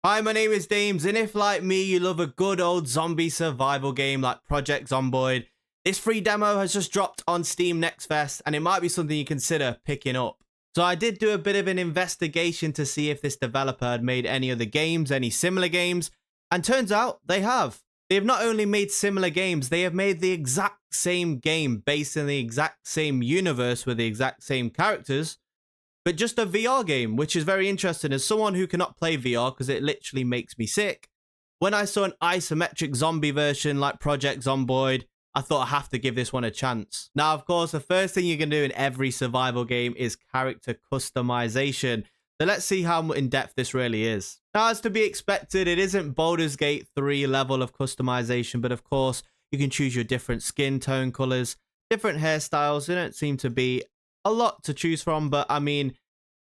Hi, my name is Damz, and if like me, you love a good old zombie survival game like Project Zomboid, this free demo has just dropped on Steam Next Fest, and it might be something you consider picking up. So I did do a bit of an investigation to see if this developer had made any other games, any similar games, and turns out they have. They have not only made similar games, they have made the exact same game based in the exact same universe with the exact same characters, but just a VR game, which is very interesting. As someone who cannot play VR because it literally makes me sick, when I saw an isometric zombie version like Project Zomboid, I thought I have to give this one a chance. Now, of course, the first thing you can do in every survival game is character customization. So let's see how in-depth this really is. Now, as to be expected, it isn't Baldur's Gate 3 level of customization, but of course, you can choose your different skin tone colors, different hairstyles. There don't seem to be a lot to choose from, but I mean,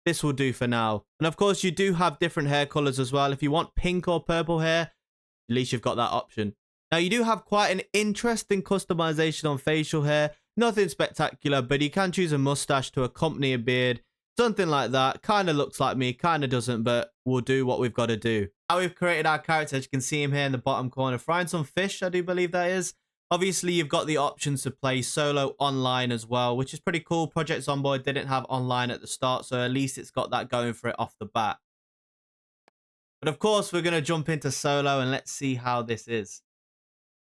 this will do for now. And of course, you do have different hair colors as well. If you want pink or purple hair, at least you've got that option. Now, you do have quite an interesting customization on facial hair. Nothing spectacular, but you can choose a mustache to accompany a beard. Something like that. Kind of looks like me, kind of doesn't, but we'll do what we've got to do. Now we've created our character. As you can see him here in the bottom corner, frying some fish, I do believe that is. Obviously, you've got the options to play solo online as well, which is pretty cool. Project Zomboid didn't have online at the start, so at least it's got that going for it off the bat. But of course, we're going to jump into solo and let's see how this is.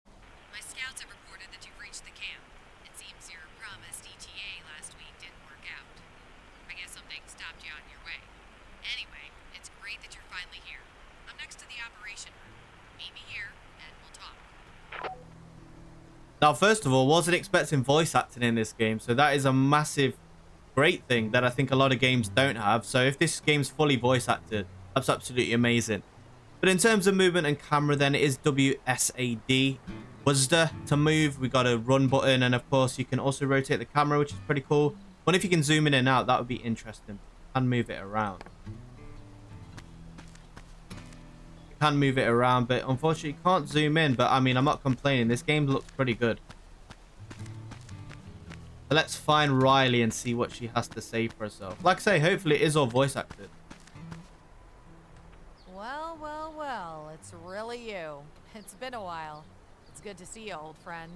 My scouts have reported that you've reached the camp. It seems your promised ETA last week didn't work out. I guess something stopped you on your way. Anyway, it's great that you're finally here. I'm next to the operation room. Meet me here, and we'll talk. Now, first of all, wasn't expecting voice acting in this game, so that is a massive, great thing that I think a lot of games don't have. So if this game's fully voice acted, that's absolutely amazing. But in terms of movement and camera, then it is WSAD. WSD to move. We got a run button, and of course, you can also rotate the camera, which is pretty cool. But if you can zoom in and out, that would be interesting. And move it around. Can move it around, but unfortunately you can't zoom in. But I mean, I'm not complaining. This game looks pretty good. So let's find Riley and see what she has to say for herself. Like I say, hopefully it is all voice acted. Well, it's really you. It's been a while. It's good to see you, old friend.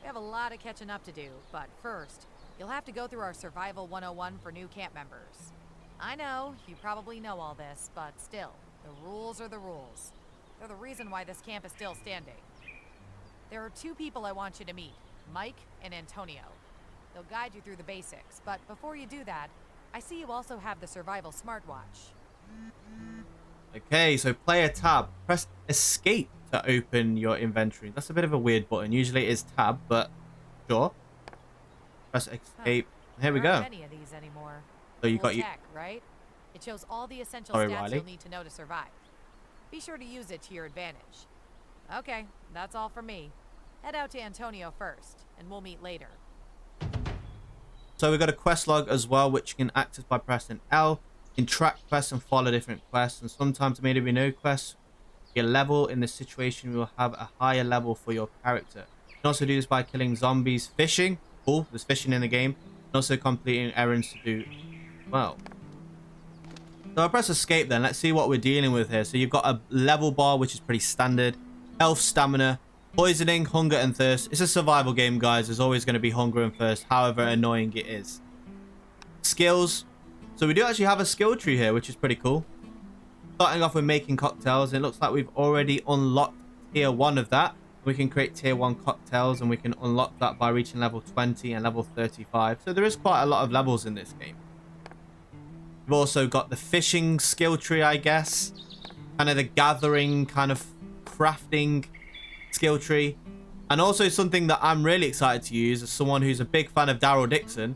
We have a lot of catching up to do, but first, you'll have to go through our Survival 101 for new camp members. I know, you probably know all this, but still, the rules are the rules. They're the reason why this camp is still standing. There are two people I want you to meet, Mike and Antonio. They'll guide you through the basics, but before you do that, I see you also have the Survival smartwatch. Okay, so player tab. Press escape to open your inventory. That's a bit of a weird button. Usually it is tab, but sure. Press escape. Here we go. There aren't many of these anymore. So you Old got you. tech, right? It shows all the essential Sorry, stats Riley. you'll need to know to survive. Be sure to use it to your advantage. Okay, that's all from me. Head out to Antonio first, and we'll meet later. So we've got a quest log as well, which you can access by pressing L. You can track quests and follow different quests, and sometimes there may be no quests. Your level in this situation will have a higher level for your character. You can also do this by killing zombies, fishing. Cool, there's fishing in the game. And also completing errands to do well. So I'll press escape then. Let's see what we're dealing with here. So you've got a level bar, which is pretty standard. Health, stamina, poisoning, hunger, and thirst. It's a survival game, guys. There's always going to be hunger and thirst, however annoying it is. Skills. So we do actually have a skill tree here, which is pretty cool. Starting off with making cocktails. It looks like we've already unlocked tier 1 of that. We can create tier 1 cocktails, and we can unlock that by reaching level 20 and level 35. So there is quite a lot of levels in this game. We've also got the fishing skill tree, I guess. Kind of the gathering, kind of crafting skill tree. And also something that I'm really excited to use as someone who's a big fan of Daryl Dixon.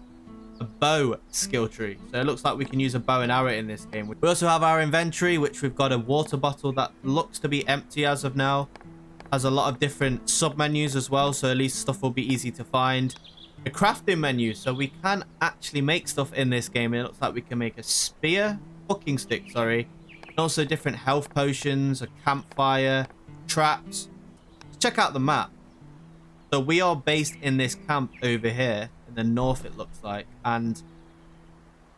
A bow skill tree. So it looks like we can use a bow and arrow in this game. We also have our inventory, which we've got a water bottle that looks to be empty as of now. Has a lot of different sub menus as well, so at least stuff will be easy to find. A crafting menu, so we can actually make stuff in this game. It looks like we can make a spear, cooking stick, sorry. And also different health potions, a campfire, traps. Let's check out the map. So we are based in this camp over here in the north, it looks like, and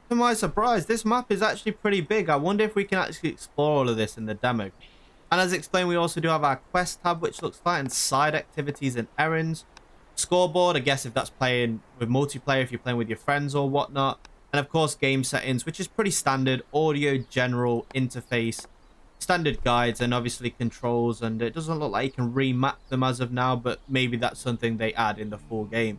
to my surprise, this map is actually pretty big. I wonder if we can actually explore all of this in the demo. And as explained, we also do have our quest tab, which looks like and side activities and errands. Scoreboard, I guess if that's playing with multiplayer, if you're playing with your friends or whatnot. And of course, game settings, which is pretty standard. Audio, general, interface, standard guides, and obviously controls. And it doesn't look like you can remap them as of now, but maybe that's something they add in the full game.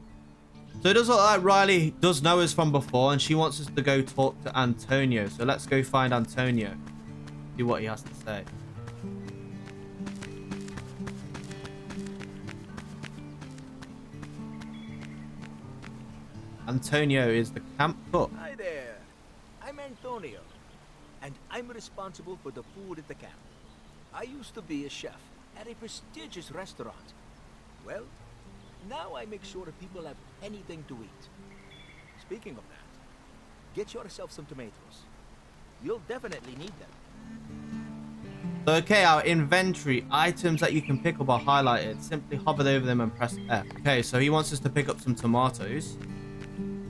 So it does look like Riley does know us from before, and she wants us to go talk to Antonio. So let's go find Antonio, see what he has to say. Antonio is the camp cook. Hi there. I'm Antonio, and I'm responsible for the food at the camp. I used to be a chef at a prestigious restaurant. Well, now I make sure people have anything to eat. Speaking of that, get yourself some tomatoes. You'll definitely need them. So, okay, our inventory items that you can pick up are highlighted. Simply hover over them and press F. Okay, so he wants us to pick up some tomatoes.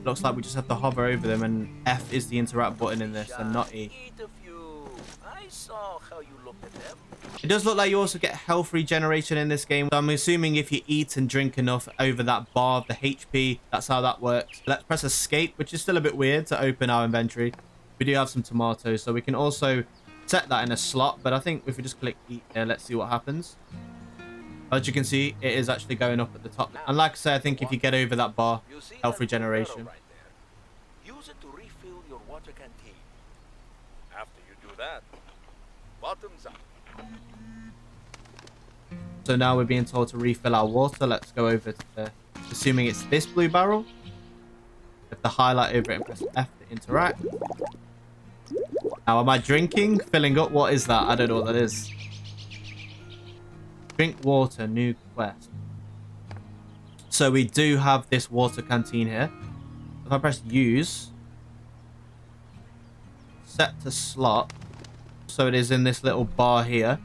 Looks like we just have to hover over them, and F is the interact button in this, and not E. Eat a few. I saw how you looked at them. It does look like you also get health regeneration in this game. So I'm assuming if you eat and drink enough over that bar of the HP, that's how that works. Let's press escape, which is still a bit weird to open our inventory. We do have some tomatoes, so we can also set that in a slot. But I think if we just click eat here, let's see what happens. As you can see, it is actually going up at the top. And like I say, I think if you get over that bar, health regeneration. Right there. Use it to refill your water canteen. After you do that, bottoms up. So now we're being told to refill our water. Let's go over to the, assuming it's this blue barrel. If the highlight over it and press F to interact. Now, am I drinking? Filling up? What is that? I don't know what that is. Drink water, new quest. So we do have this water canteen here. If I press use, set to slot. So it is in this little bar here.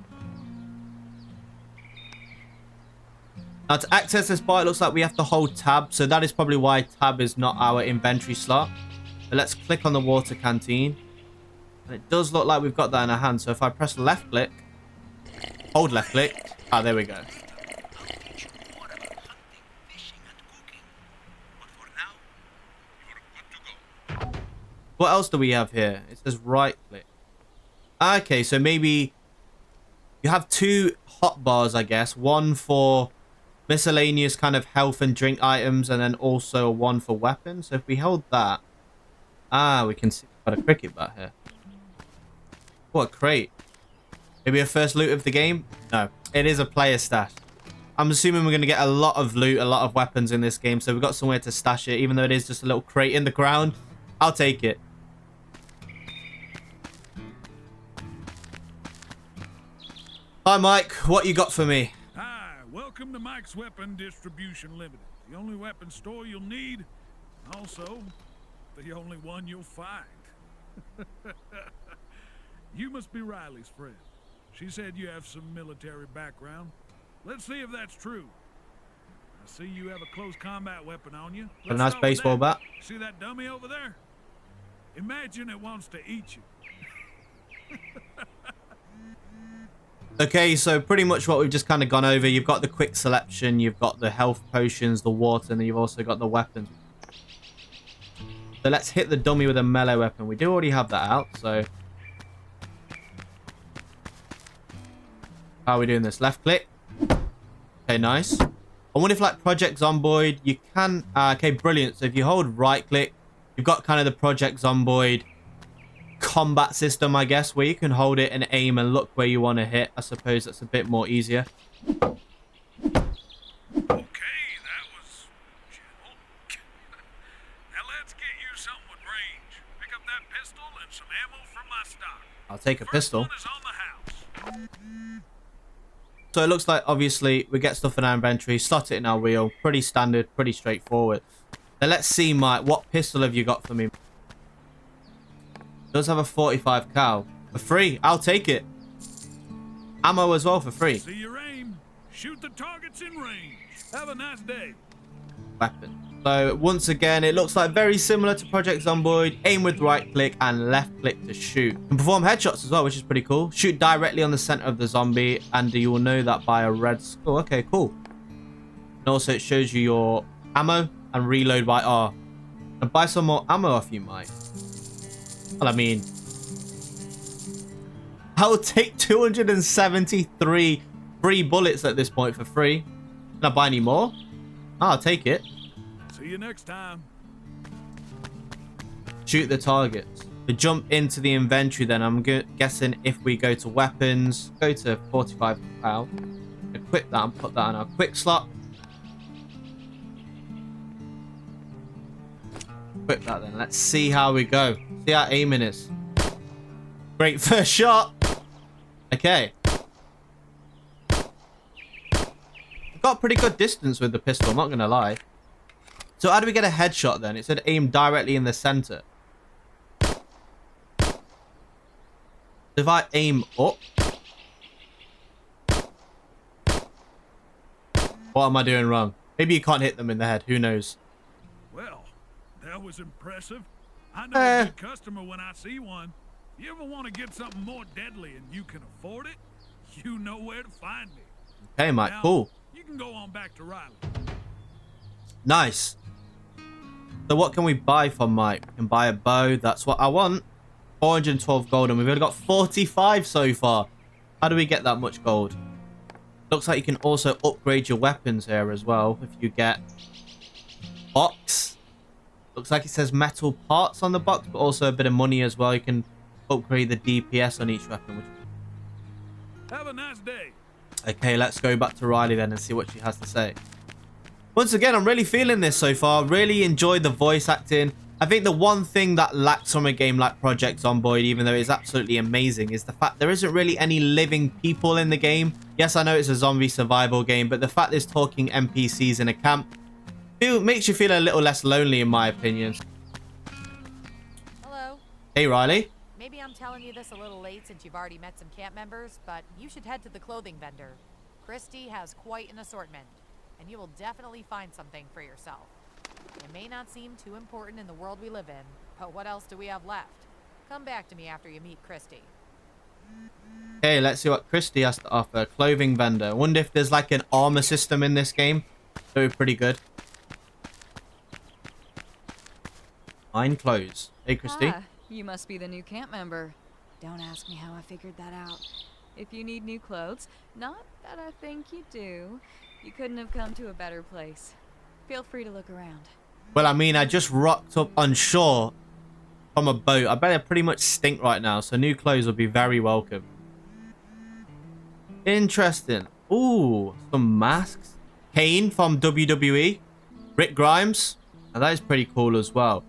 Now to access this bar, it looks like we have to hold tab. So that is probably why tab is not our inventory slot. But let's click on the water canteen. And it does look like we've got that in our hand. So if I press left click, hold left click. Ah, there we go. What else do we have here? It says right click. Okay, so maybe you have two hot bars, I guess. One for miscellaneous kind of health and drink items, and then also one for weapons. So if we hold that, we can see we've got a cricket bat here. What a crate. Maybe a first loot of the game? No, it is a player stash. I'm assuming we're going to get a lot of loot, a lot of weapons in this game. So we've got somewhere to stash it, even though it is just a little crate in the ground. I'll take it. Hi, Mike. What you got for me? Hi, welcome to Mike's Weapon Distribution Limited. The only weapon store you'll need, also the only one you'll find. You must be Riley's friend. She said you have some military background. Let's see if that's true. I see you have a close combat weapon on you. A nice baseball bat. See that dummy over there? Imagine it wants to eat you. Okay, so pretty much what we've just kind of gone over. You've got the quick selection, you've got the health potions, the water, and then you've also got the weapons. So let's hit the dummy with a melee weapon. We do already have that out, so... How are we doing this? Left click. Okay, nice. I wonder if like Project Zomboid, you can... okay, brilliant. So if you hold right click, you've got kind of the Project Zomboid combat system, I guess, where you can hold it and aim and look where you want to hit. I suppose that's a bit more easier. Okay, that was gentle. Now let's get you something with range. Pick up that pistol and some ammo from my stock. I'll take a pistol. First one is on the house. So it looks like, obviously, we get stuff in our inventory, slot it in our wheel. Pretty standard, pretty straightforward. Now let's see, Mike, what pistol have you got for me? It does have a 45 cal. For free. I'll take it. Ammo as well for free. See your aim. Shoot the targets in range. Have a nice day. Weapon. So once again, it looks like very similar to Project Zomboid. Aim with right click and left click to shoot. You can perform headshots as well, which is pretty cool. Shoot directly on the center of the zombie, and you will know that by a red skull. Okay, cool. And also it shows you your ammo and reload by R. And buy some more ammo off you might. Well, I mean, I will take 273 free bullets at this point for free. Can I buy any more? I'll take it. See you next time. Shoot the targets. To jump into the inventory then, I'm guessing if we go to weapons, go to 45 cal, equip that and put that in our quick slot. Equip that then. Let's see how we go. See how aiming is. Great first shot. Okay. Got pretty good distance with the pistol, I'm not gonna lie. So how do we get a headshot then? It said aim directly in the center. If I aim up, what am I doing wrong? Maybe you can't hit them in the head, who knows? Well, that was impressive. I know a good customer when I see one. You ever want to get something more deadly and you can afford it? You know where to find me. Okay, Mike, Now, cool. You can go on back to Riley. Nice. So what can we buy from Mike? We can buy a bow. That's what I want. 412 gold, and we've only got 45 so far. How do we get that much gold? Looks like you can also upgrade your weapons here as well. If you get box. Looks like it says metal parts on the box, but also a bit of money as well. You can upgrade the DPS on each weapon. Have a nice day. Okay, let's go back to Riley then and see what she has to say. Once again, I'm really feeling this so far. Really enjoyed the voice acting. I think the one thing that lacks from a game like Project Zomboid, even though it's absolutely amazing, is the fact there isn't really any living people in the game. Yes, I know it's a zombie survival game, but the fact there's talking NPCs in a camp makes you feel a little less lonely, in my opinion. Hello. Hey, Riley. Maybe I'm telling you this a little late since you've already met some camp members, but you should head to the clothing vendor. Christy has quite an assortment, and you will definitely find something for yourself. It may not seem too important in the world we live in, but what else do we have left? Come back to me after you meet Christy. Okay, let's see what Christy has to offer. Clothing vendor. I wonder if there's like an armor system in this game. That would be pretty good. Fine clothes. Hey, Christy. Ah, you must be the new camp member. Don't ask me how I figured that out. If you need new clothes, not that I think you do, you couldn't have come to a better place. Feel free to look around. Well, I mean, I just rocked up on shore from a boat. I bet I pretty much stink right now, so new clothes would be very welcome. Interesting. Ooh, some masks. Kane from WWE. Rick Grimes. Now, that is pretty cool as well.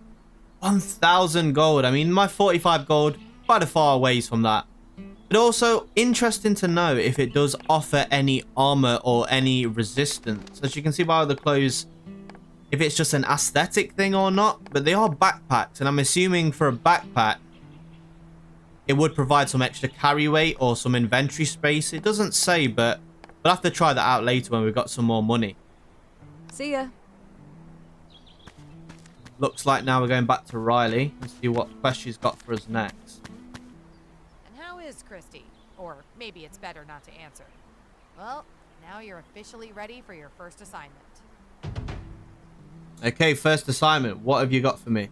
1,000 gold. I mean, my 45 gold, quite a far ways from that. But also, interesting to know if it does offer any armor or any resistance. As you can see by the clothes, if it's just an aesthetic thing or not. But they are backpacks, and I'm assuming for a backpack, it would provide some extra carry weight or some inventory space. It doesn't say, but we'll have to try that out later when we've got some more money. See ya. Looks like now we're going back to Riley and see what quest she's got for us next. And how is Christy? Or maybe it's better not to answer. Well, now you're officially ready for your first assignment. Okay, first assignment. What have you got for me?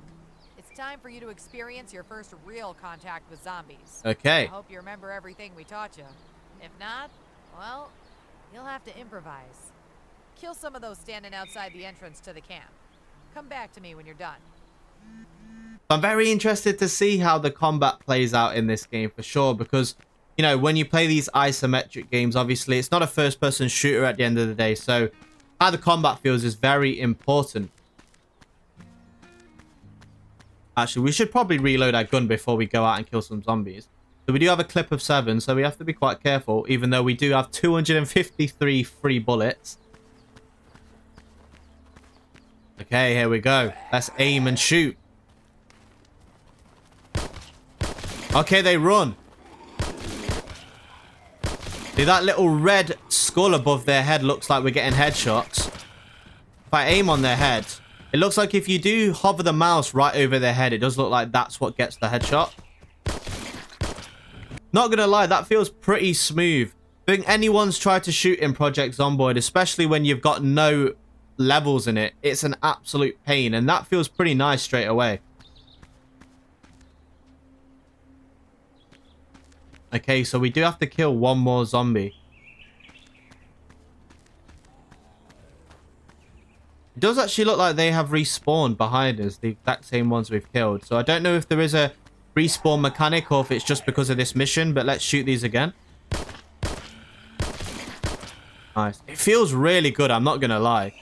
It's time for you to experience your first real contact with zombies. Okay. I hope you remember everything we taught you. If not, well, you'll have to improvise. Kill some of those standing outside the entrance to the camp. Come back to me when you're done. I'm very interested to see how the combat plays out in this game for sure, because, you know, when you play these isometric games, obviously it's not a first-person shooter at the end of the day, so how the combat feels is very important. Actually, we should probably reload our gun before we go out and kill some zombies. So we do have a clip of 7, so we have to be quite careful, even though we do have 253 free bullets. Okay, here we go. Let's aim and shoot. Okay, they run. See, that little red skull above their head looks like we're getting headshots. If I aim on their head, It looks like if you do hover the mouse right over their head, it does look like that's what gets the headshot. Not gonna lie, that feels pretty smooth. I think anyone's tried to shoot in Project Zomboid, especially when you've got no levels in it, it's an absolute pain, and that feels pretty nice straight away. Okay, so we do have to kill one more zombie. It does actually look like they have respawned behind us, the exact same ones we've killed. So I don't know if there is a respawn mechanic or if it's just because of this mission, but let's shoot these again. Nice. It feels really good, I'm not gonna lie.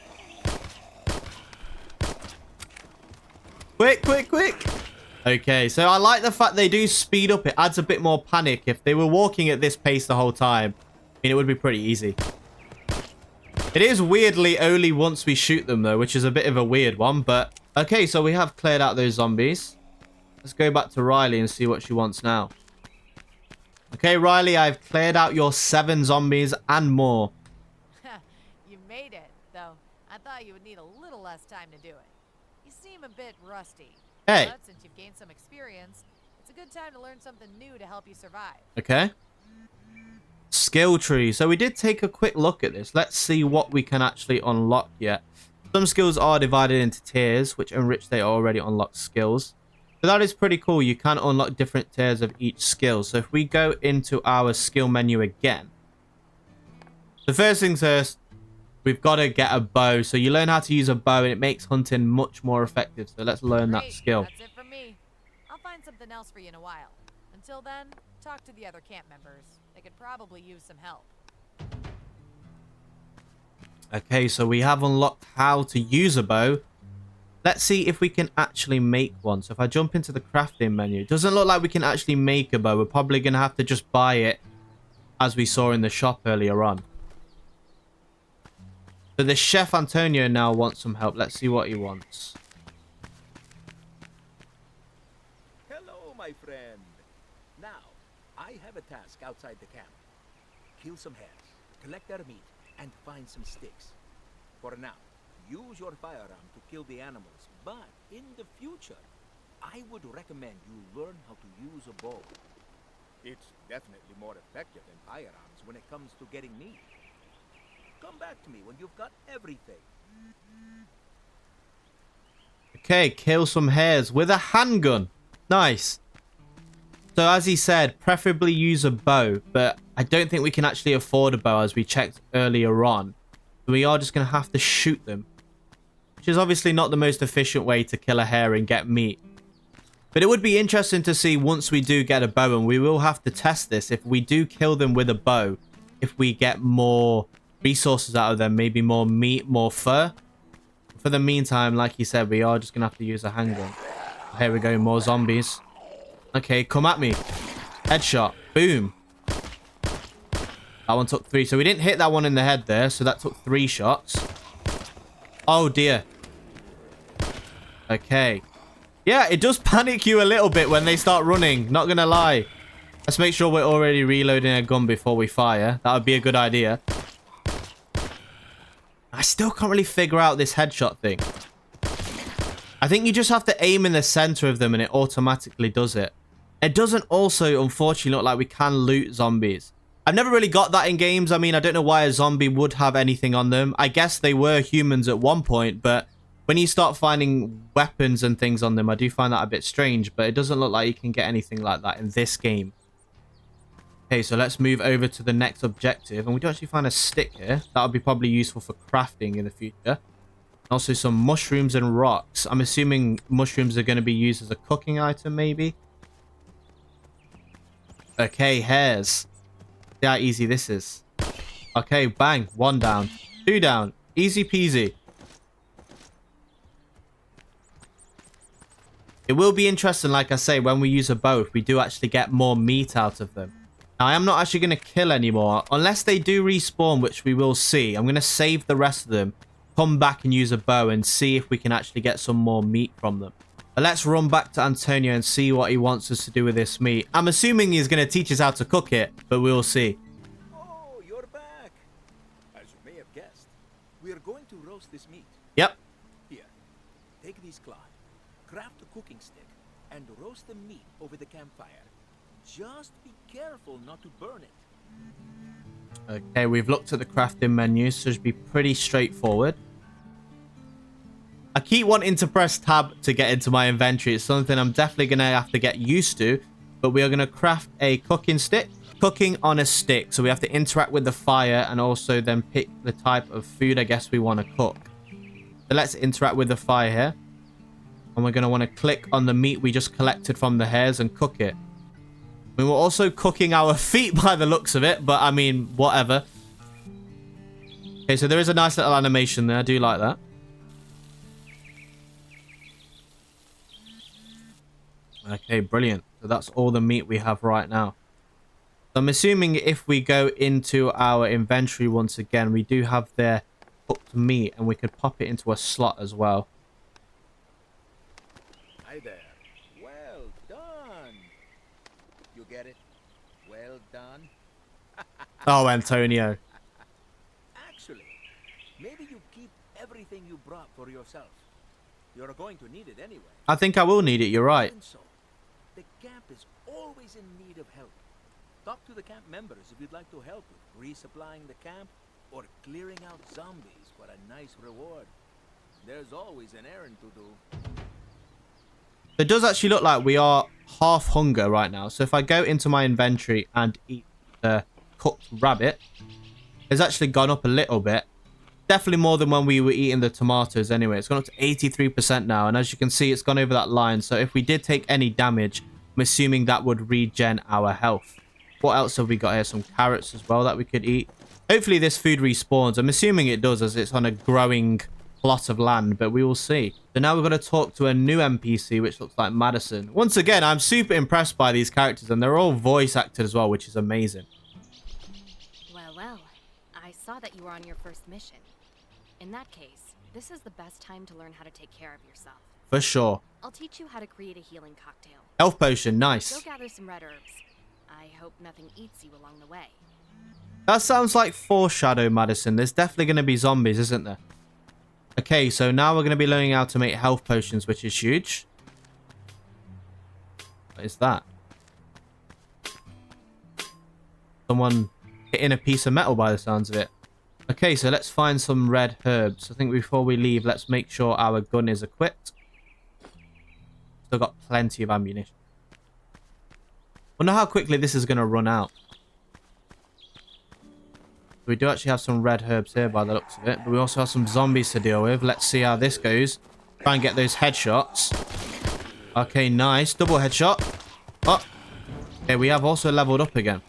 Quick, quick, quick. Okay, so I like the fact they do speed up. It adds a bit more panic. If they were walking at this pace the whole time, I mean, it would be pretty easy. It is weirdly only once we shoot them, though, which is a bit of a weird one. But, okay, so we have cleared out those zombies. Let's go back to Riley and see what she wants now. Okay, Riley, I've cleared out your 7 zombies and more. You made it, though. I thought you would need a little less time to do it. You seem a bit rusty. Hey. But since you've gained some experience, it's a good time to learn something new to help you survive. Okay. Skill tree. So we did take a quick look at this. Let's see what we can actually unlock yet. Some skills are divided into tiers, which enrich their already unlocked skills. So that is pretty cool. You can unlock different tiers of each skill. So if we go into our skill menu again, the first things first, we've got to get a bow. So you learn how to use a bow and it makes hunting much more effective. So let's learn that skill. That's it from me. I'll find something else for you in a while. Until then, talk to the other camp members. They could probably use some help. Okay, so we have unlocked how to use a bow. Let's see if we can actually make one. So if I jump into the crafting menu, it doesn't look like we can actually make a bow. We're probably going to have to just buy it as we saw in the shop earlier on. So the chef Antonio now wants some help. Let's see what he wants. Hello, my friend. Now, I have a task outside the camp. Kill some hares, collect their meat, and find some sticks. For now, use your firearm to kill the animals, but in the future, I would recommend you learn how to use a bow. It's definitely more effective than firearms when it comes to getting meat. Come back to me when you've got everything. Okay, kill some hares with a handgun. Nice. So as he said, preferably use a bow, but I don't think we can actually afford a bow as we checked earlier on. We are just going to have to shoot them, which is obviously not the most efficient way to kill a hare and get meat. But it would be interesting to see once we do get a bow, and we will have to test this. If we do kill them with a bow, if we get more resources out of them, maybe more meat, more fur. For the meantime, like he said, we are just gonna have to use a handgun. Here we go, more zombies. Okay, come at me. Headshot. Boom. That one took 3. So we didn't hit that one in the head there, so that took 3 shots. Oh dear. Okay. Yeah, it does panic you a little bit when they start running, not gonna lie. Let's make sure we're already reloading a gun before we fire. That would be a good idea. I still can't really figure out this headshot thing. I think you just have to aim in the center of them and it automatically does it. It doesn't also, unfortunately, look like we can loot zombies. I've never really got that in games. I mean, I don't know why a zombie would have anything on them. I guess they were humans at one point, but when you start finding weapons and things on them, I do find that a bit strange, but it doesn't look like you can get anything like that in this game. Okay, so let's move over to the next objective. And we do actually find a stick here. That would be probably useful for crafting in the future. Also some mushrooms and rocks. I'm assuming mushrooms are going to be used as a cooking item, maybe. Okay, hares. See how easy this is. Okay, bang. 1 down. 2 down. Easy peasy. It will be interesting, like I say, when we use a bow, if we do actually get more meat out of them. Now, I am not actually going to kill anymore. Unless they do respawn, which we will see. I'm going to save the rest of them. Come back and use a bow and see if we can actually get some more meat from them. But let's run back to Antonio and see what he wants us to do with this meat. I'm assuming he's going to teach us how to cook it, but we'll see. Oh, you're back. As you may have guessed, we are going to roast this meat. Yep. Here, take this cloth, craft a cooking stick, and roast the meat over the campfire. Just be careful not to burn it. Okay, we've looked at the crafting menu, so it should be pretty straightforward. I keep wanting to press tab to get into my inventory. It's something I'm definitely going to have to get used to. But we are going to craft a cooking stick. Cooking on a stick. So we have to interact with the fire and also then pick the type of food I guess we want to cook. So let's interact with the fire here. And we're going to want to click on the meat we just collected from the hares and cook it. We were also cooking our feet by the looks of it. But I mean, whatever. Okay, so there is a nice little animation there. I do like that. Okay, brilliant. So that's all the meat we have right now. So I'm assuming if we go into our inventory once again, we do have the cooked meat and we could pop it into a slot as well. Hi there. Well done. You get it? Well done. Oh, Antonio. Actually, maybe you keep everything you brought for yourself. You're going to need it anyway. I think I will need it. You're right. Even so, the camp is always in need of help. Talk to the camp members if you'd like to help with resupplying the camp or clearing out zombies for a nice reward. There's always an errand to do. It does actually look like we are half hunger right now. So if I go into my inventory and eat the cooked rabbit, it's actually gone up a little bit. Definitely more than when we were eating the tomatoes anyway. It's gone up to 83% now. And as you can see, it's gone over that line. So if we did take any damage, I'm assuming that would regen our health. What else have we got here? Some carrots as well that we could eat. Hopefully this food respawns. I'm assuming it does as it's on a growing plot of land, but we will see. So now we're going to talk to a new NPC, which looks like Madison. Once again, I'm super impressed by these characters, and they're all voice acted as well, which is amazing. Well, I saw that you were on your first mission. In that case, this is the best time to learn how to take care of yourself. For sure. I'll teach you how to create a healing cocktail. Health potion, nice. Go gather some red herbs. I hope nothing eats you along the way. That sounds like foreshadow, Madison. There's definitely going to be zombies, isn't there? Okay, so now we're going to be learning how to make health potions, which is huge. What is that? Someone hitting a piece of metal by the sounds of it. Okay, so let's find some red herbs. I think before we leave, let's make sure our gun is equipped. Still got plenty of ammunition. Wonder how quickly this is going to run out. We do actually have some red herbs here by the looks of it. But we also have some zombies to deal with. Let's see how this goes. Try and get those headshots. Okay, nice. Double headshot. Oh. Okay, we have also leveled up again.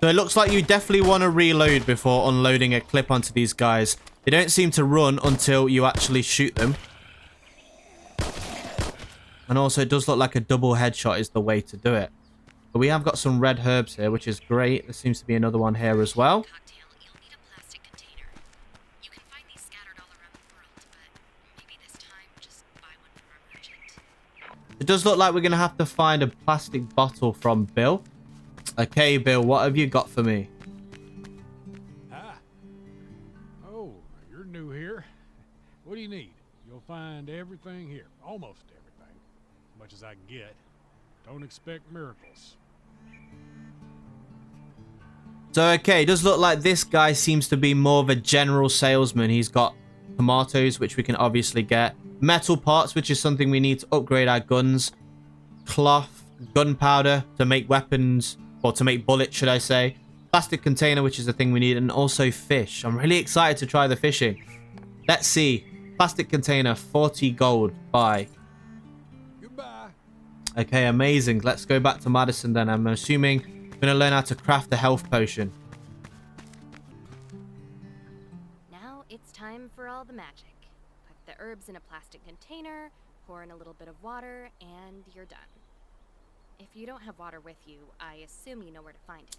So it looks like you definitely want to reload before unloading a clip onto these guys. They don't seem to run until you actually shoot them. And also it does look like a double headshot is the way to do it. But we have got some red herbs here, which is great. There seems to be another one here as well. Cocktail, you'll need a plastic container. You can find these scattered all around the world, but maybe this time just buy one from our merchant. It does look like we're going to have to find a plastic bottle from Bill. Okay, Bill, what have you got for me? Ah. Oh, you're new here. What do you need? You'll find everything here. Almost everything. As much as I can get. Don't expect miracles. So, okay, it does look like this guy seems to be more of a general salesman. He's got tomatoes, which we can obviously get. Metal parts, which is something we need to upgrade our guns. Cloth, gunpowder to make weapons, or to make bullets, should I say. Plastic container, which is the thing we need. And also fish. I'm really excited to try the fishing. Let's see. Plastic container, 40 gold. Buy. Goodbye. Okay, amazing. Let's go back to Madison then. I'm assuming we're going to learn how to craft a health potion. Now it's time for all the magic. Put the herbs in a plastic container, pour in a little bit of water, and you're done. If you don't have water with you, I assume you know where to find it.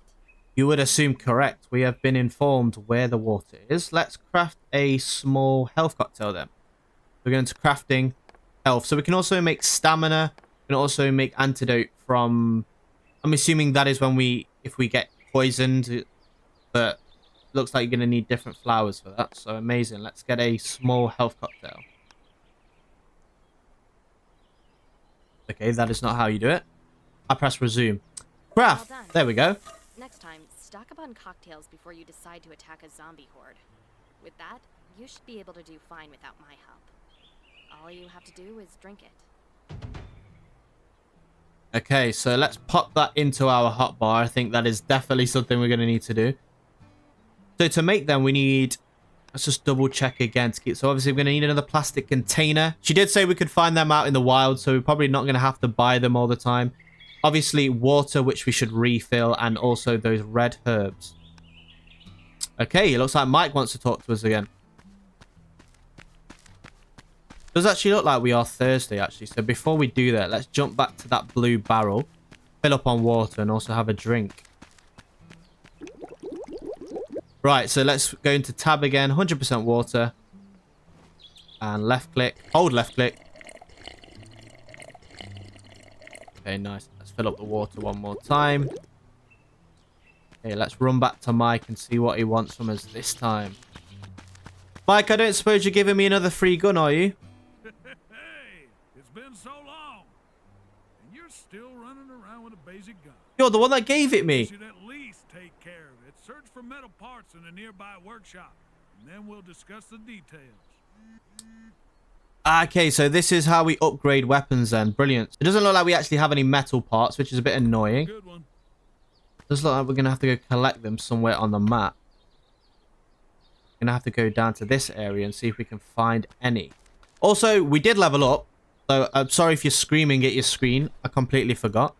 You would assume correct. We have been informed where the water is. Let's craft a small health cocktail then. We're going to crafting health. So we can also make stamina. We can also make antidote from... I'm assuming that is when if we get poisoned. But looks like you're going to need different flowers for that. So amazing. Let's get a small health cocktail. Okay, that is not how you do it. I press resume. Craft. Well done. There we go. Next time, stock up on cocktails before you decide to attack a zombie horde. With that, you should be able to do fine without my help. All you have to do is drink it. Okay, so let's pop that into our hotbar. I think that is definitely something we're going to need to do. So to make them, we need... Let's just double check again. So obviously we're going to need another plastic container. She did say we could find them out in the wild, so we're probably not going to have to buy them all the time. Obviously water, which we should refill, and also those red herbs. Okay, it looks like Mike wants to talk to us again. Does actually look like we are thirsty, actually. So before we do that, let's jump back to that blue barrel, fill up on water, and also have a drink. Right, so let's go into tab again, 100% water. And left click, hold left click. Okay, nice. Let's fill up the water one more time. Okay, let's run back to Mike and see what he wants from us this time. Mike, I don't suppose you're giving me another free gun, are you? Hey, it's been so long, and you're still running around with a basic gun. You're the one that gave it me. You should at least take care of it. Search for metal parts in a nearby workshop, and then we'll discuss the details. Okay, so this is how we upgrade weapons then. Brilliant. It doesn't look like we actually have any metal parts, which is a bit annoying. Good one. Does look like we're going to have to go collect them somewhere on the map. Going to have to go down to this area and see if we can find any. Also, we did level up. So I'm sorry if you're screaming at your screen. I completely forgot.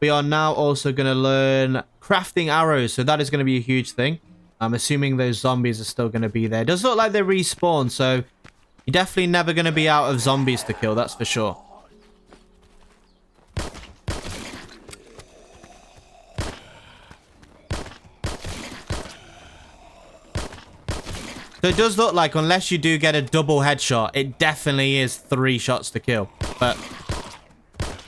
We are now also going to learn crafting arrows. So that is going to be a huge thing. I'm assuming those zombies are still going to be there. It does look like they respawn. So you're definitely never going to be out of zombies to kill. That's for sure. So it does look like, unless you do get a double headshot, it definitely is 3 shots to kill. But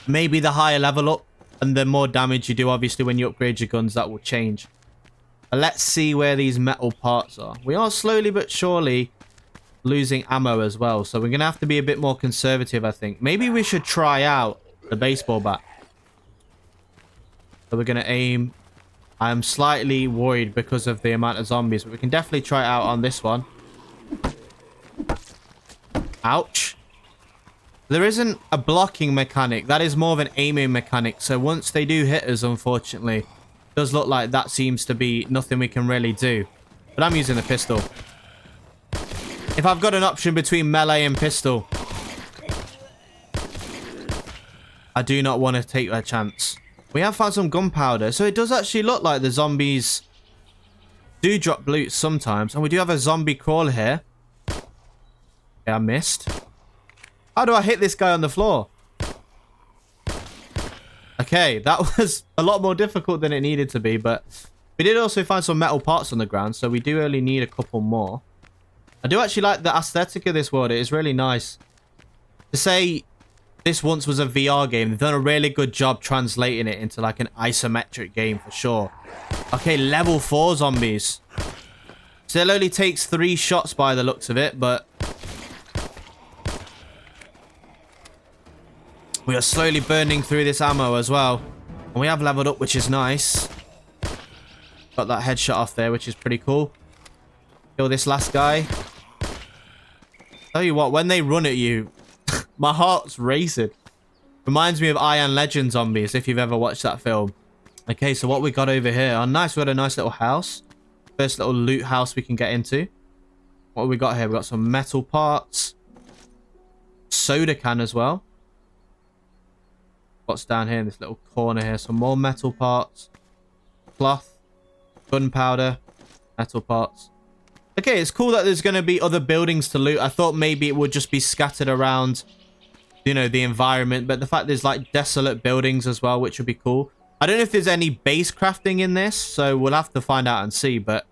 maybe the higher level up and the more damage you do, obviously, when you upgrade your guns, that will change. But let's see where these metal parts are. We are slowly but surely losing ammo as well. So we're going to have to be a bit more conservative, I think. Maybe we should try out the baseball bat. So we're going to aim... I am slightly worried because of the amount of zombies, but we can definitely try it out on this one. Ouch. There isn't a blocking mechanic. That is more of an aiming mechanic. So once they do hit us, unfortunately, it does look like that seems to be nothing we can really do. But I'm using the pistol. If I've got an option between melee and pistol, I do not want to take that chance. We have found some gunpowder, so it does actually look like the zombies do drop loot sometimes. And we do have a zombie crawler here. Yeah, I missed. How do I hit this guy on the floor? Okay, that was a lot more difficult than it needed to be, but we did also find some metal parts on the ground, so we do only need a couple more. I do actually like the aesthetic of this world. It is really nice. To say this once was a VR game, they've done a really good job translating it into like an isometric game for sure. Okay, level 4 zombies. Still only takes 3 shots by the looks of it, but we are slowly burning through this ammo as well. And we have leveled up, which is nice. Got that headshot off there, which is pretty cool. Kill this last guy. Tell you what, when they run at you, my heart's racing. Reminds me of Iron Legend zombies, if you've ever watched that film. Okay, so what we got over here? Oh, nice. We got a nice little house. First little loot house we can get into. What have we got here? We got some metal parts. Soda can as well. What's down here in this little corner here? Some more metal parts. Cloth. Gunpowder. Metal parts. Okay, it's cool that there's going to be other buildings to loot. I thought maybe it would just be scattered around, you know, the environment. But the fact there's like desolate buildings as well, which would be cool. I don't know if there's any base crafting in this, so we'll have to find out and see. But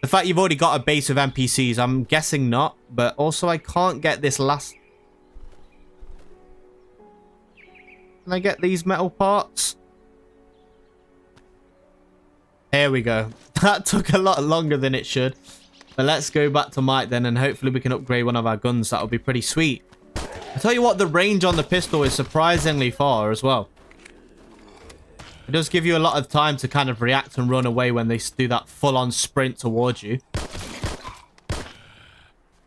the fact you've already got a base of NPCs, I'm guessing not. But also I can't get this last... Can I get these metal parts? Here we go. That took a lot longer than it should. But let's go back to Mike then, and hopefully we can upgrade one of our guns. That would be pretty sweet. I tell you what, the range on the pistol is surprisingly far as well. It does give you a lot of time to kind of react and run away when they do that full-on sprint towards you.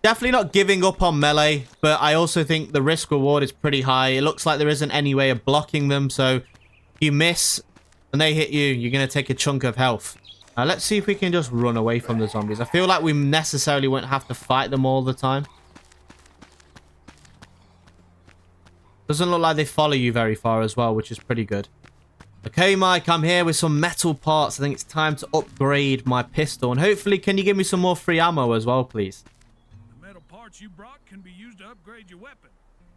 Definitely not giving up on melee, but I also think the risk reward is pretty high. It looks like there isn't any way of blocking them, so if you miss and they hit you, you're going to take a chunk of health. Let's see if we can just run away from the zombies. I feel like we necessarily won't have to fight them all the time. Doesn't look like they follow you very far as well, which is pretty good. Okay, Mike, I'm here with some metal parts. I think it's time to upgrade my pistol. And hopefully, can you give me some more free ammo as well, please? The metal parts you brought can be used to upgrade your weapon.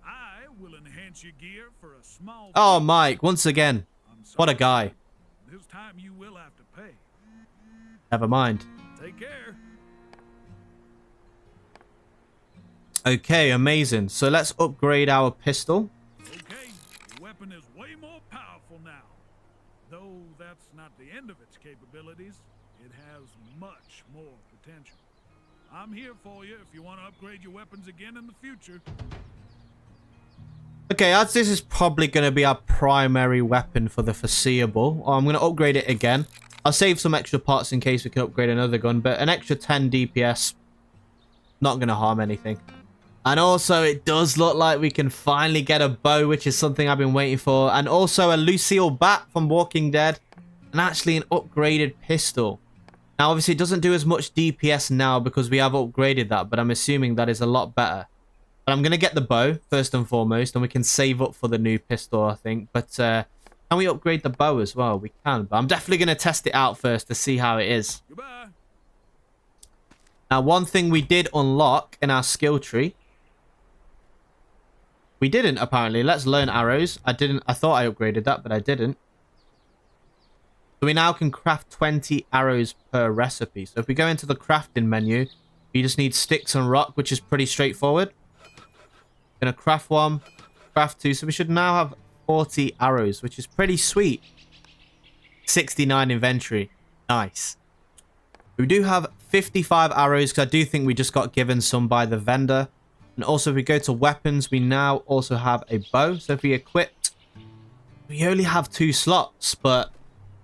I will enhance your gear for a small... Oh, Mike, once again. I'm sorry. What a guy. This time you will have to pay. Never mind. Take care. Okay, amazing. So let's upgrade our pistol. Okay, the weapon is way more powerful now. Though that's not the end of its capabilities, it has much more potential. I'm here for you if you want to upgrade your weapons again in the future. Okay, as this is probably going to be our primary weapon for the foreseeable, I'm going to upgrade it again. I'll save some extra parts in case we can upgrade another gun, but an extra 10 DPS, not going to harm anything. And also, it does look like we can finally get a bow, which is something I've been waiting for. And also a Lucille bat from Walking Dead. And actually an upgraded pistol. Now, obviously, it doesn't do as much DPS now because we have upgraded that. But I'm assuming that is a lot better. But I'm going to get the bow, first and foremost. And we can save up for the new pistol, I think. But can we upgrade the bow as well? We can. But I'm definitely going to test it out first to see how it is. Goodbye. Now, one thing we did unlock in our skill tree. We didn't, apparently. Let's learn arrows. I thought I upgraded that, but I didn't. So we now can craft 20 arrows per recipe. So if we go into the crafting menu, you just need sticks and rock, which is pretty straightforward. Gonna craft one, craft two. So we should now have 40 arrows, which is pretty sweet. 69 inventory. Nice. We do have 55 arrows, because I do think we just got given some by the vendor. And also, if we go to weapons, we now also have a bow. So if we equipped, we only have 2 slots, but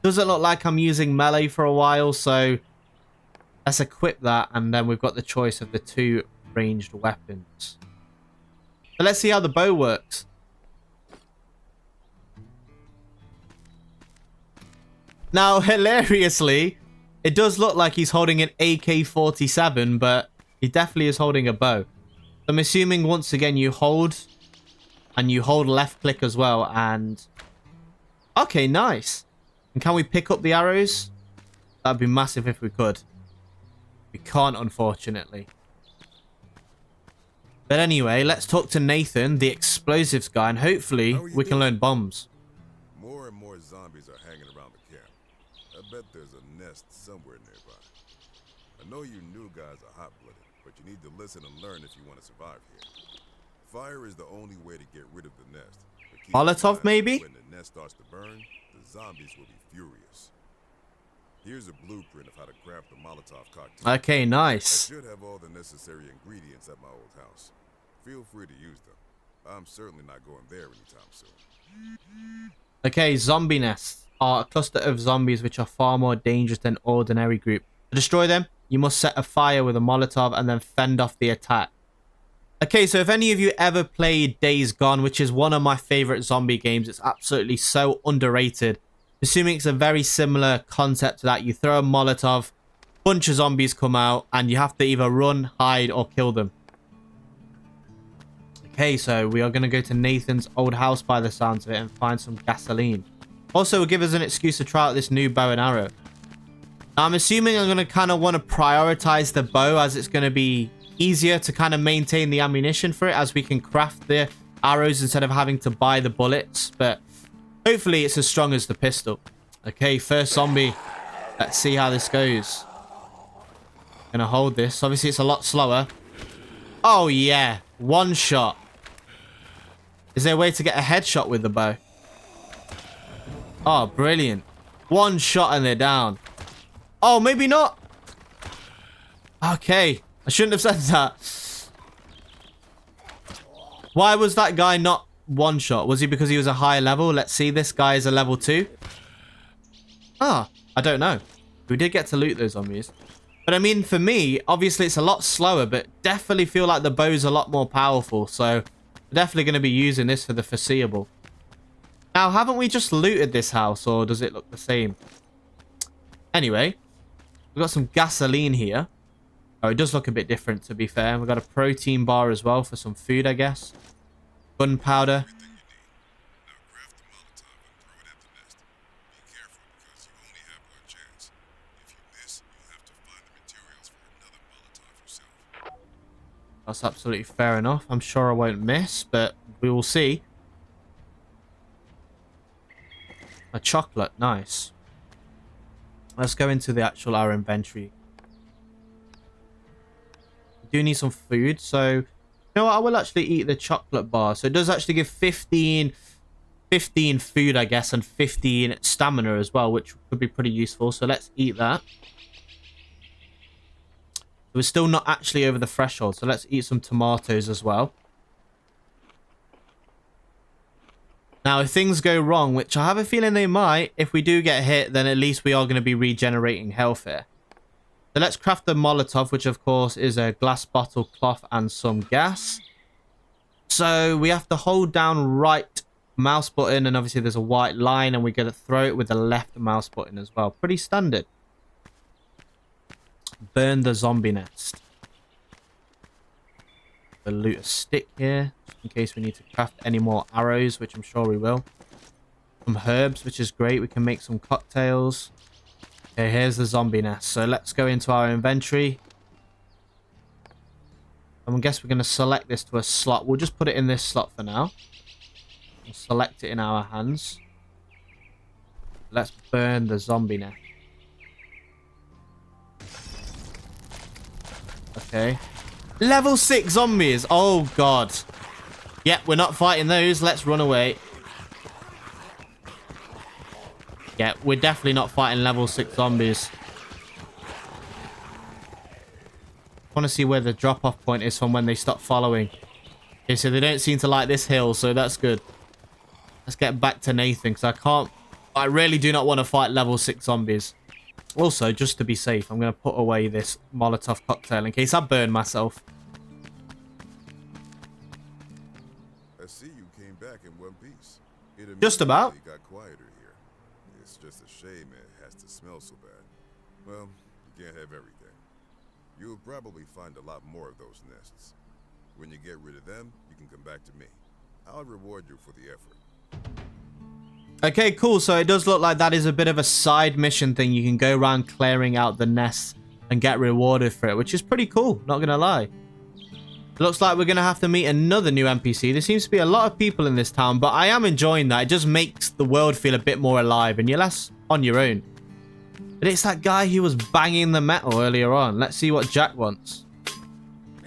doesn't look like I'm using melee for a while. So let's equip that, and then we've got the choice of the 2 ranged weapons. So let's see how the bow works. Now, hilariously, it does look like he's holding an AK-47, but he definitely is holding a bow. I'm assuming once again you hold, and you hold left click as well, and okay, nice. And can we pick up the arrows? That'd be massive if we could. We can't, unfortunately. But anyway, let's talk to Nathan, the explosives guy, and hopefully we can learn bombs. More and more zombies are hanging around the camp. I bet there's a nest somewhere nearby. I know you new guys are hot-blooded, but you need to listen and learn if you want to survive here. Fire is the only way to get rid of the nest. Molotov, maybe? When the nest starts to burn, the zombies will be furious. Here's a blueprint of how to craft a Molotov cocktail. Okay, nice. I should have all the necessary ingredients at my old house. Feel free to use them. I'm certainly not going there anytime soon. Okay, zombie nests are a cluster of zombies which are far more dangerous than ordinary group. To destroy them, you must set a fire with a Molotov and then fend off the attack. Okay, so if any of you ever played Days Gone, which is one of my favorite zombie games, it's absolutely so underrated. Assuming it's a very similar concept to that. You throw a Molotov, bunch of zombies come out, and you have to either run, hide, or kill them. Okay, so we are going to go to Nathan's old house by the sounds of it and find some gasoline. Also, it'll give us an excuse to try out this new bow and arrow. Now, I'm assuming I'm going to kind of want to prioritize the bow, as it's going to be easier to kind of maintain the ammunition for it, as we can craft the arrows instead of having to buy the bullets. But hopefully it's as strong as the pistol. Okay, first zombie. Let's see how this goes. Gonna hold this. Obviously, it's a lot slower. Oh, yeah. One shot. Is there a way to get a headshot with the bow? Oh, brilliant. One shot and they're down. Oh, maybe not. Okay. I shouldn't have said that. Why was that guy not one shot? Was he because he was a higher level? Let's see. This guy is a level 2. Ah, I don't know. We did get to loot those zombies. But I mean, for me, obviously it's a lot slower, but definitely feel like the bow's a lot more powerful. So definitely going to be using this for the foreseeable. Now, haven't we just looted this house, or does it look the same? Anyway, we've got some gasoline here. Oh, it does look a bit different, to be fair. We've got a protein bar as well for some food, I guess. Gunpowder. That's absolutely fair enough. I'm sure I won't miss, but we will see. A chocolate, nice. Let's go into the our inventory. We do need some food, so you know what? I will actually eat the chocolate bar. So it does actually give 15 food, I guess, and 15 stamina as well, which could be pretty useful. So let's eat that. We're still not actually over the threshold, so let's eat some tomatoes as well. Now, if things go wrong, which I have a feeling they might, if we do get hit, then at least we are going to be regenerating health here. So let's craft the Molotov, which of course is a glass bottle, cloth, and some gas. So we have to hold down right mouse button, and obviously there's a white line, and we're going to throw it with the left mouse button as well. Pretty standard. Burn the zombie nest. We'll loot a stick here, just in case we need to craft any more arrows, which I'm sure we will. Some herbs, which is great. We can make some cocktails. Okay, here's the zombie nest. So let's go into our inventory. And I guess we're going to select this to a slot. We'll just put it in this slot for now. We'll select it in our hands. Let's burn the zombie nest. Okay. Level 6 zombies. Oh, God. Yep, we're not fighting those. Let's run away. Yeah, we're definitely not fighting level 6 zombies. I want to see where the drop-off point is from when they stop following. Okay, so they don't seem to like this hill, so that's good. Let's get back to Nathan, because I really do not want to fight level 6 zombies. Also, just to be safe, I'm going to put away this Molotov cocktail in case I burn myself. I see you came back in one piece. Just about. It got quieter here. It's just a shame it has to smell so bad. Well, you can't have everything. You'll probably find a lot more of those nests. When you get rid of them, you can come back to me. I'll reward you for the effort. Okay, cool. So it does look like that is a bit of a side mission thing. You can go around clearing out the nests and get rewarded for it, which is pretty cool. Not going to lie. It looks like we're going to have to meet another new NPC. There seems to be a lot of people in this town, but I am enjoying that. It just makes the world feel a bit more alive and you're less on your own. But it's that guy who was banging the metal earlier on. Let's see what Jack wants.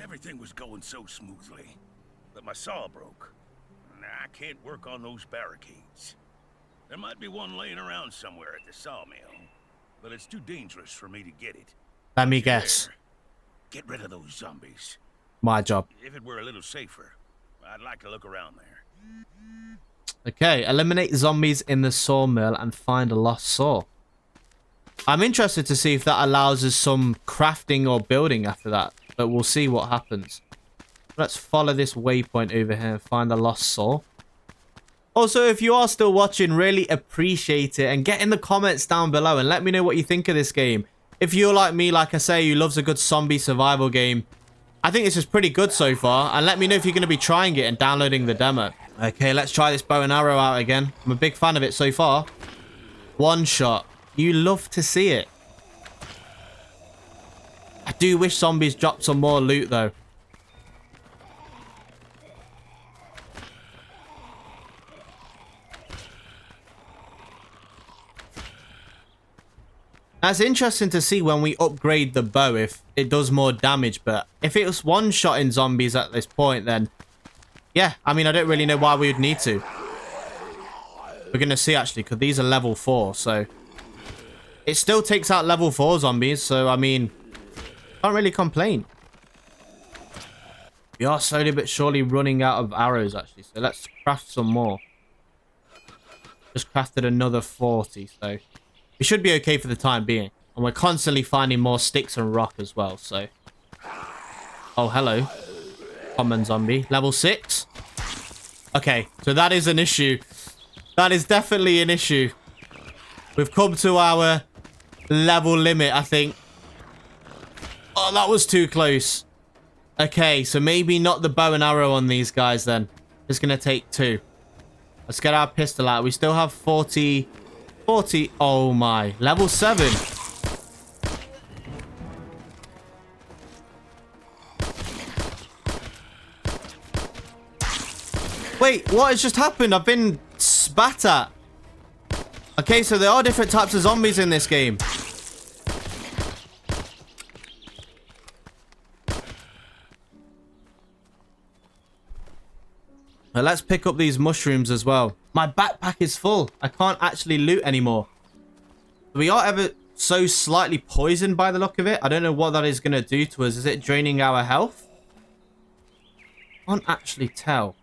Everything was going so smoothly, but my saw broke. I can't work on those barricades. There might be one laying around somewhere at the sawmill, but it's too dangerous for me to get it. Let me guess. Get rid of those zombies. My job. If it were a little safer, I'd like to look around there. Okay, eliminate zombies in the sawmill and find a lost saw. I'm interested to see if that allows us some crafting or building after that, but we'll see what happens. Let's follow this waypoint over here and find the lost saw. Also, if you are still watching, really appreciate it. And get in the comments down below and let me know what you think of this game. If you're like me, like I say, who loves a good zombie survival game, I think this is pretty good so far. And let me know if you're going to be trying it and downloading the demo. Okay, let's try this bow and arrow out again. I'm a big fan of it so far. One shot. You love to see it. I do wish zombies dropped some more loot, though. That's interesting to see when we upgrade the bow if it does more damage, but if it was one-shotting zombies at this point, then yeah, I mean, I don't really know why we would need to. We're going to see, actually, because these are level 4, so It still takes out level 4 zombies, so I mean, can't really complain. We are slowly but surely running out of arrows, actually, so let's craft some more. Just crafted another 40, so we should be okay for the time being. And we're constantly finding more sticks and rock as well, so. Oh, hello. Common zombie. Level 6. Okay, so that is an issue. That is definitely an issue. We've come to our level limit, I think. Oh, that was too close. Okay, so maybe not the bow and arrow on these guys then. It's going to take 2. Let's get our pistol out. We still have 40. Oh my. Level 7. Wait, what has just happened? I've been spat at. Okay, so there are different types of zombies in this game. Now let's pick up these mushrooms as well. My backpack is full. I can't actually loot anymore. We are ever so slightly poisoned by the look of it. I don't know what that is going to do to us. Is it draining our health? Can't actually tell.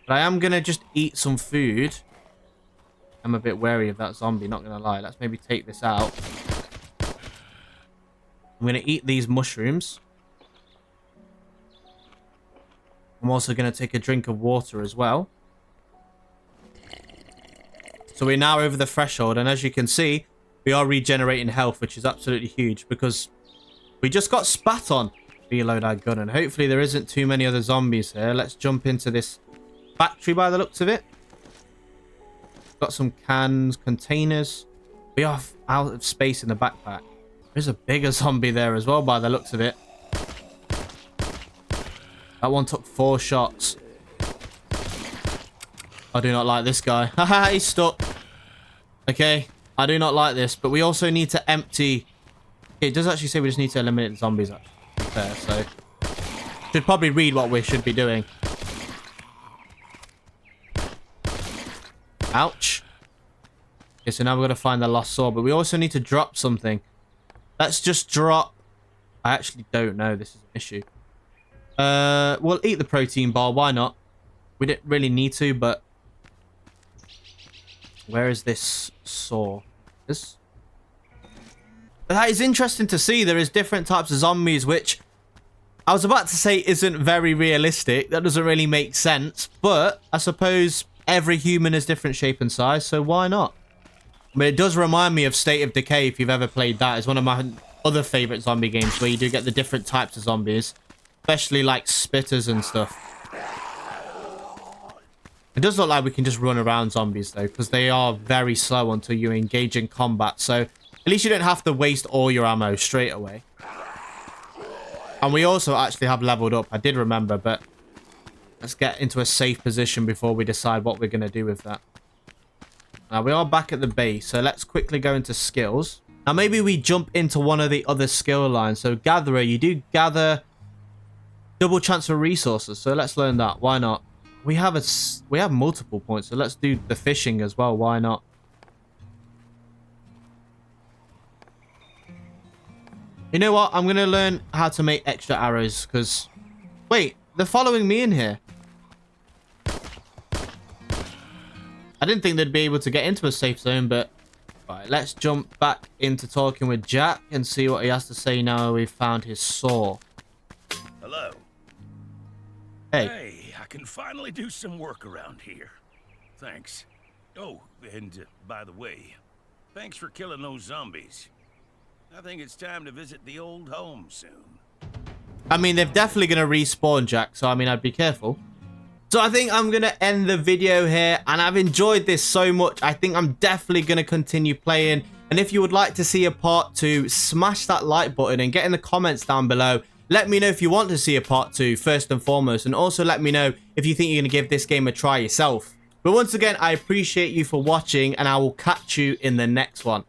But I am going to just eat some food. I'm a bit wary of that zombie, not going to lie. Let's maybe take this out. I'm going to eat these mushrooms. I'm also going to take a drink of water as well. So we're now over the threshold. And as you can see, we are regenerating health, which is absolutely huge. Because we just got spat on. Reload our gun. And hopefully there isn't too many other zombies here. Let's jump into this factory by the looks of it. Got some cans, containers. We are out of space in the backpack. There's a bigger zombie there as well by the looks of it. That one took 4 shots. I do not like this guy. Haha, he's stuck. Okay, I do not like this, but we also need to empty. It does actually say we just need to eliminate the zombies, actually. Fair, so should probably read what we should be doing. Ouch. Okay, so now we're going to find the lost sword, but we also need to drop something. Let's just drop. I actually don't know. This is an issue. We'll eat the protein bar. Why not? We didn't really need to, but where is this saw? This. But that is interesting to see. There is different types of zombies, which I was about to say isn't very realistic. That doesn't really make sense, but I suppose every human is different shape and size, so why not? I mean, it does remind me of State of Decay, if you've ever played that. It's one of my other favorite zombie games where you do get the different types of zombies, especially like spitters and stuff. It does look like we can just run around zombies though, because they are very slow until you engage in combat, so at least you don't have to waste all your ammo straight away. And we also actually have leveled up, I did remember, but let's get into a safe position before we decide what we're going to do with that. Now, we are back at the base, so let's quickly go into skills. Now, maybe we jump into one of the other skill lines. So, Gatherer, you do gather double chance for resources, so let's learn that. Why not? We have multiple points, so let's do the fishing as well. Why not? You know what? I'm going to learn how to make extra arrows, because... Wait, they're following me in here. I didn't think they'd be able to get into a safe zone, but... Right, let's jump back into talking with Jack and see what he has to say now we've found his saw. Hello. Hey. Hey, I can finally do some work around here. Thanks. Oh, and by the way, thanks for killing those zombies. I think it's time to visit the old home soon. I mean, they're definitely going to respawn, Jack, so I mean, I'd be careful. So I think I'm going to end the video here, and I've enjoyed this so much. I think I'm definitely going to continue playing. And if you would like to see a part 2, smash that like button and get in the comments down below. Let me know if you want to see a part 2 first and foremost, and also let me know if you think you're going to give this game a try yourself. But once again, I appreciate you for watching, and I will catch you in the next one.